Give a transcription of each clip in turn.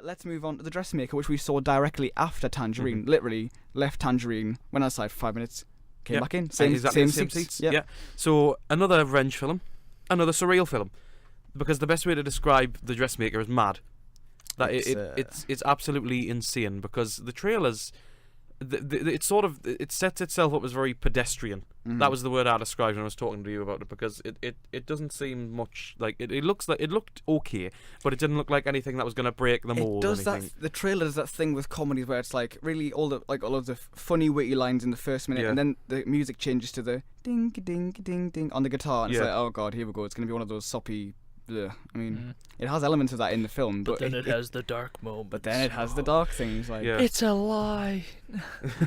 Let's move on to the Dressmaker, which we saw directly after Tangerine. Mm-hmm. Literally left Tangerine, went outside for 5 minutes, came back in. Same seats. Yeah. So another revenge film, another surreal film, because the best way to describe the Dressmaker is mad. That it's absolutely insane, because the trailers, it sets itself up as very pedestrian. Mm-hmm. That was the word I described when I was talking to you about it, because it doesn't seem much like it looked okay, but it didn't look like anything that was going to break the mold. The trailer does that thing with comedies where it's like really all of the funny witty lines in the first minute, and then the music changes to the ding ding ding ding on the guitar, and it's like, oh god, here we go. It's going to be one of those soppy. I mean, it has elements of that in the film, but then it has the dark moments. But then it has the dark things, like it's a lie,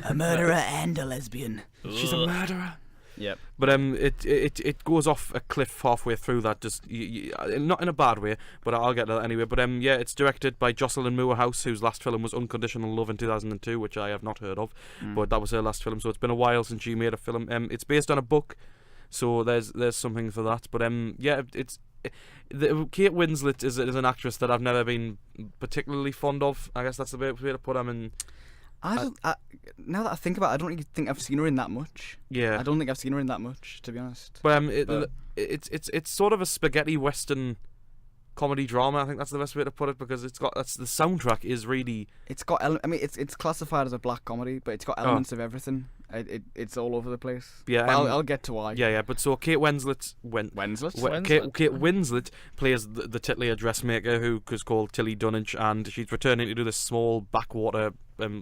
a murderer and a lesbian. She's a murderer. Yep. But it goes off a cliff halfway through that, just not in a bad way, but I'll get to that anyway. But it's directed by Jocelyn Moorhouse, whose last film was Unconditional Love in 2002, which I have not heard of, but that was her last film. So it's been a while since she made a film. It's based on a book, so there's something for that. But Kate Winslet is an actress that I've never been particularly fond of. I guess that's the way to put her. Now that I think about it, I don't really think I've seen her in that much. Yeah, I don't think I've seen her in that much, to be honest. But it's sort of a spaghetti western comedy drama. I think that's the best way to put it, because the soundtrack is really. It's got. It's classified as a black comedy, but it's got elements of everything. It's all over the place. Yeah, I'll get to why. Yeah. But so Kate Winslet. Kate Winslet plays the titular dressmaker, who is called Tilly Dunnage, and she's returning to do this small backwater,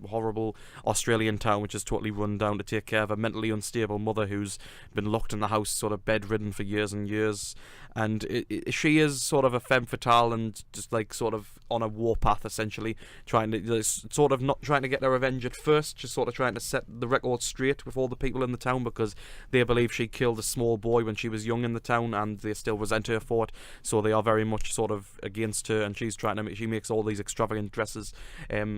horrible Australian town, which is totally run down, to take care of a mentally unstable mother who's been locked in the house, sort of bedridden for years and years. And she is sort of a femme fatale and just like sort of on a warpath, essentially, trying to sort of not trying to get her revenge at first, just sort of trying to set the record straight with all the people in the town, because they believe she killed a small boy when she was young in the town, and they still resent her for it. So they are very much sort of against her, and she makes all these extravagant dresses.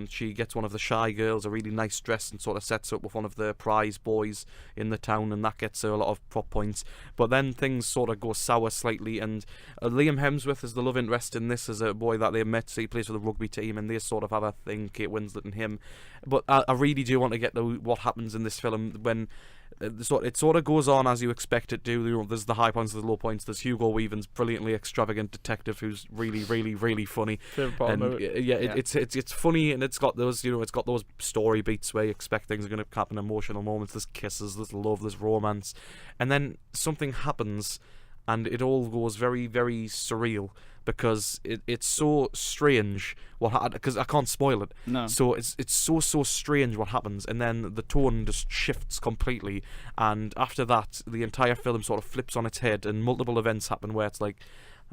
She gets one of the shy girls a really nice dress and sort of sets up with one of the prize boys in the town, and that gets her a lot of prop points. But then things sort of go sour slightly, and Liam Hemsworth is the love interest in this, as a boy that they met. So he plays for the rugby team, and they sort of have a thing, Kate Winslet and him. But I really do want to get to what happens in this film when it sort of goes on as you expect it to. There's the high points, there's the low points. There's Hugo Weaving's brilliantly extravagant detective, who's really, really, really funny. It's funny, and it's got those story beats where you expect things are going to happen, emotional moments. There's kisses, there's love, there's romance, and then something happens, and it all goes very, very surreal, because it's so strange because I can't spoil it. No. So it's so strange what happens, and then the tone just shifts completely, and after that the entire film sort of flips on its head, and multiple events happen where it's like,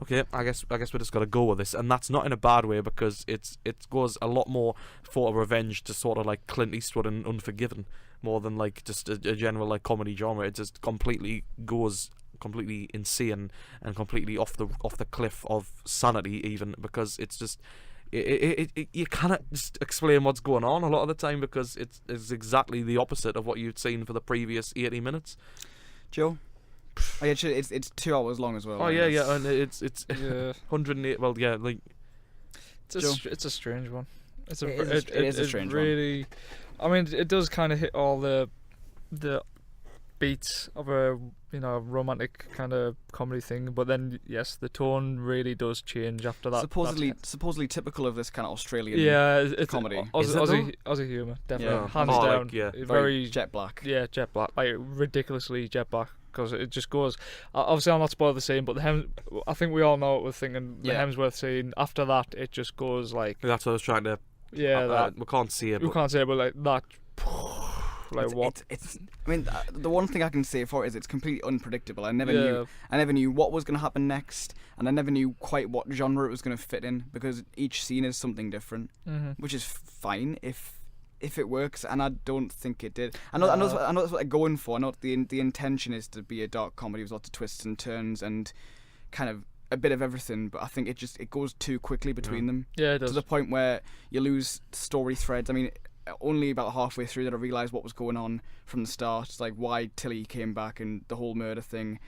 okay, I guess we just got to go with this. And that's not in a bad way, because it goes a lot more for a revenge to sort of like Clint Eastwood and Unforgiven, more than like just a general like comedy genre. It just completely goes completely insane and completely off the cliff of sanity, even, because it's just you cannot just explain what's going on a lot of the time, because it's exactly the opposite of what you've seen for the previous 80 minutes. Joe? Oh, yeah, it's 2 hours long as well. Oh yeah, and it's 108. Well, yeah, like it's a strange one. It is a strange one. I mean, it does kind of hit all the beats of a romantic kind of comedy thing, but then yes, the tone really does change after that. Supposedly typical of this kind of Australian it's comedy. Aussie humour, definitely, hands down. Very jet black. Yeah, jet black, like ridiculously jet black, because it just goes. Obviously, I'm not spoiling the scene, but I think we all know what we're thinking. The Hemsworth scene, after that, it just goes like. That's what I was trying to. Yeah, we can't see it. We can't see it, but like that. Like what? I mean, the one thing I can say for it is it's completely unpredictable. I never knew what was going to happen next, and I never knew quite what genre it was going to fit in, because each scene is something different, which is fine if it works, and I don't think it did. I know that's what they're going for. I know the intention is to be a dark comedy with lots of twists and turns and kind of a bit of everything, but I think it goes too quickly between them. Yeah, it does. To the point where you lose story threads. I mean, only about halfway through did I realise what was going on from the start, like why Tilly came back and the whole murder thing.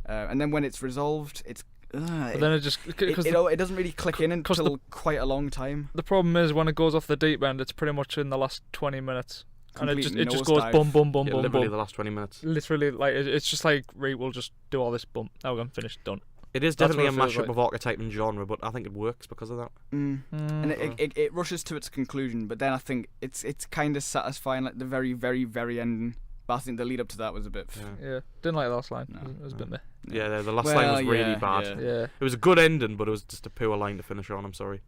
And then when it's resolved, it's But then it just it doesn't really click in until quite a long time. The problem is when it goes off the deep end, it's pretty much in the last 20 minutes. Complete and it just goes bum bum bum bum. Literally the last 20 minutes. Literally, like it's just like right, we'll just do all this bump. Now we're finished, done. It is definitely a mashup of archetype and genre, but I think it works because of that. And it rushes to its conclusion, but then I think it's kind of satisfying, like the very, very, very ending. But I think the lead up to that was a bit. Yeah, didn't like the last line. It was a bit meh. Yeah, the last line was really bad. Yeah. It was a good ending, but it was just a poor line to finish on. I'm sorry.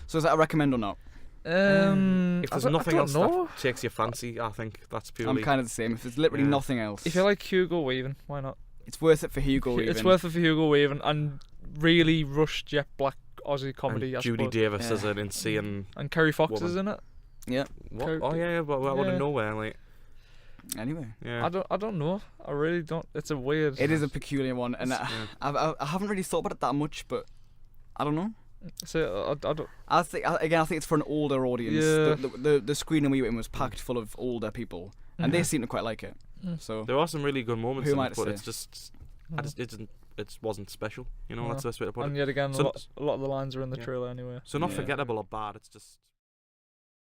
So is that a recommend or not? If there's nothing else that takes your fancy, I think that's purely. I'm kind of the same. If there's literally nothing else. If you like Hugo Weaving, why not? It's worth it for Hugo Weaving. It's worth it for Hugo Weaving and really rushed jet black Aussie comedy. And Judy Davis is an insane. And Kerry Fox is in it. Yeah. What? But out of nowhere, like. Anyway. Yeah. I don't know. I really don't. It's a weird. It is a peculiar one, and I haven't really thought about it that much, but I don't know. So I don't. I think it's for an older audience. Yeah. The screening we went in was packed full of older people, and they seem to quite like it. So there are some really good moments in it, but say? it's just it wasn't special. You know, that's the best way to put it. And yet again, a lot of the lines are in the trailer anyway. So not forgettable or bad. It's just.